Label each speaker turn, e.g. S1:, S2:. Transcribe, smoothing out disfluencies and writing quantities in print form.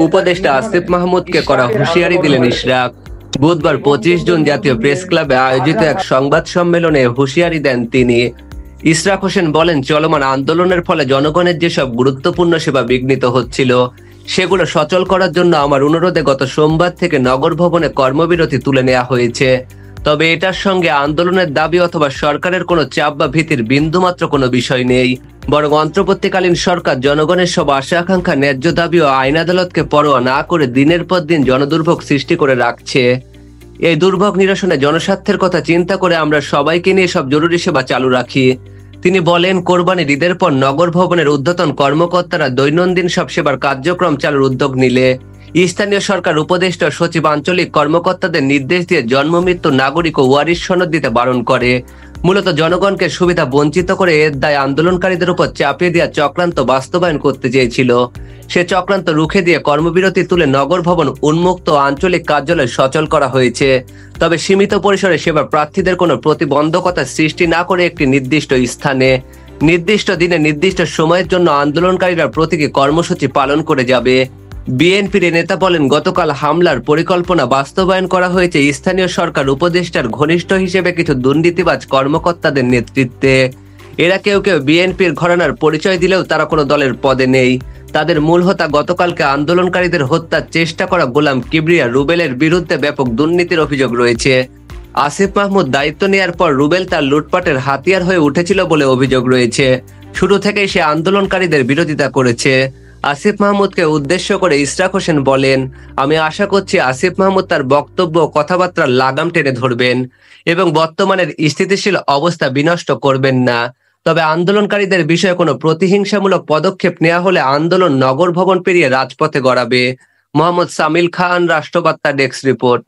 S1: উপদেষ্টা আসিফ মাহমুদকে করা হুঁশিয়ারি দিলেন ইশরাক। বুধবার 25 জুন জাতীয় প্রেস ক্লাবে আয়োজিত এক সংবাদ সম্মেলনে হুঁশিয়ারি দেন তিনি। ইশরাক হোসেন বলেন, চলমান আন্দোলনের ফলে জনগণের যেসব গুরুত্বপূর্ণ সেবা বিঘ্নিত হচ্ছিল সেগুলো সচল করার জন্য আমার অনুরোধে গত সোমবার থেকে নগর ভবনে কর্মবিরতি তুলে নেওয়া হয়েছে। তবে এটার সঙ্গে আন্দোলনের দাবি অথবা সরকারের কোনো চাপ বা ভীতির বিন্দুমাত্র কোনো বিষয় নেই, বরং অন্তর্বর্তীকালীন সরকার জনগণের সব আশা আকাঙ্ক্ষা, ন্যায্য দাবি ও আইন আদালতকে পরোয়া না করে দিনের পর দিন জনদুর্ভোগ সৃষ্টি করে রাখছে। এই দুর্ভোগ নিরসনে জনস্বার্থের কথা চিন্তা করে আমরা সবাইকে নিয়ে সব জরুরি সেবা চালু রাখি। তিনি বলেন, কোরবানির ঈদের পর নগর ভবনের ঊর্ধ্বতন কর্মকর্তারা দৈনন্দিন সব সেবার কার্যক্রম চালুর উদ্যোগ নিলে স্থানীয় সরকার উপদেষ্টা সচিব আঞ্চলিক কর্মকর্তাদের নির্দেশ দিয়ে জন্ম মৃত্যু, নাগরিক ও ওয়ারিশ সনদ দিতে বারণ করে। মূলত জনগণকে সুবিধা বঞ্চিত করে এর দায় আন্দোলনকারীদের উপর চাপিয়ে দেওয়া চক্রান্ত বাস্তবায়ন করতে চেয়েছিল। সে চক্রান্ত রুখে দিয়ে কর্মবিরতি তুলে নগর ভবন উন্মুক্ত আঞ্চলিক কার্যালয় সচল করা হয়েছে। তবে সীমিত পরিসরে সেবা প্রার্থীদের কোনো প্রতিবন্ধকতা সৃষ্টি না করে একটি নির্দিষ্ট স্থানে, নির্দিষ্ট দিনে, নির্দিষ্ট সময়ের জন্য আন্দোলনকারীরা প্রতীকী কর্মসূচি পালন করে যাবে। বিএনপির নেতা বলেন, গতকাল হামলার পরিকল্পনা বাস্তবায়ন করা হয়েছে স্থানীয় সরকার উপদেষ্টার ঘনিষ্ঠ হিসেবে কিছু দুর্নীতিবাজ কর্মকর্তাদের নেতৃত্বে। এরা কেউ কেউ বিএনপির ঘরানার পরিচয় দিলেও তারা কোনো দলের পদে নেই। তাদের মূল হোতা গতকালকে আন্দোলনকারীদের হত্যার চেষ্টা করা গোলাম কিবরিয়া রুবেলের বিরুদ্ধে ব্যাপক দুর্নীতির অভিযোগ রয়েছে। আসিফ মাহমুদ দায়িত্ব নেয়ার পর রুবেল তার লুটপাটের হাতিয়ার হয়ে উঠেছিল বলে অভিযোগ রয়েছে। শুরু থেকেই সে আন্দোলনকারীদের বিরোধিতা করেছে। আসিফ মাহমুদকে উদ্দেশ্য করে ইশরাক হোসেন বলেন, আমি আশা করছি আসিফ মাহমুদ তার বক্তব্য কথাবার্তার লাগাম টেনে ধরবেন এবং বর্তমানের স্থিতিশীল অবস্থা বিনষ্ট করবেন না। তবে আন্দোলনকারীদের বিষয়ে কোনো প্রতিহিংসামূলক পদক্ষেপ নেওয়া হলে আন্দোলন নগর ভবন পেরিয়ে রাজপথে গড়াবে। মোহাম্মদ সামিল খান, রাষ্ট্রবার্তা ডেস্ক রিপোর্ট।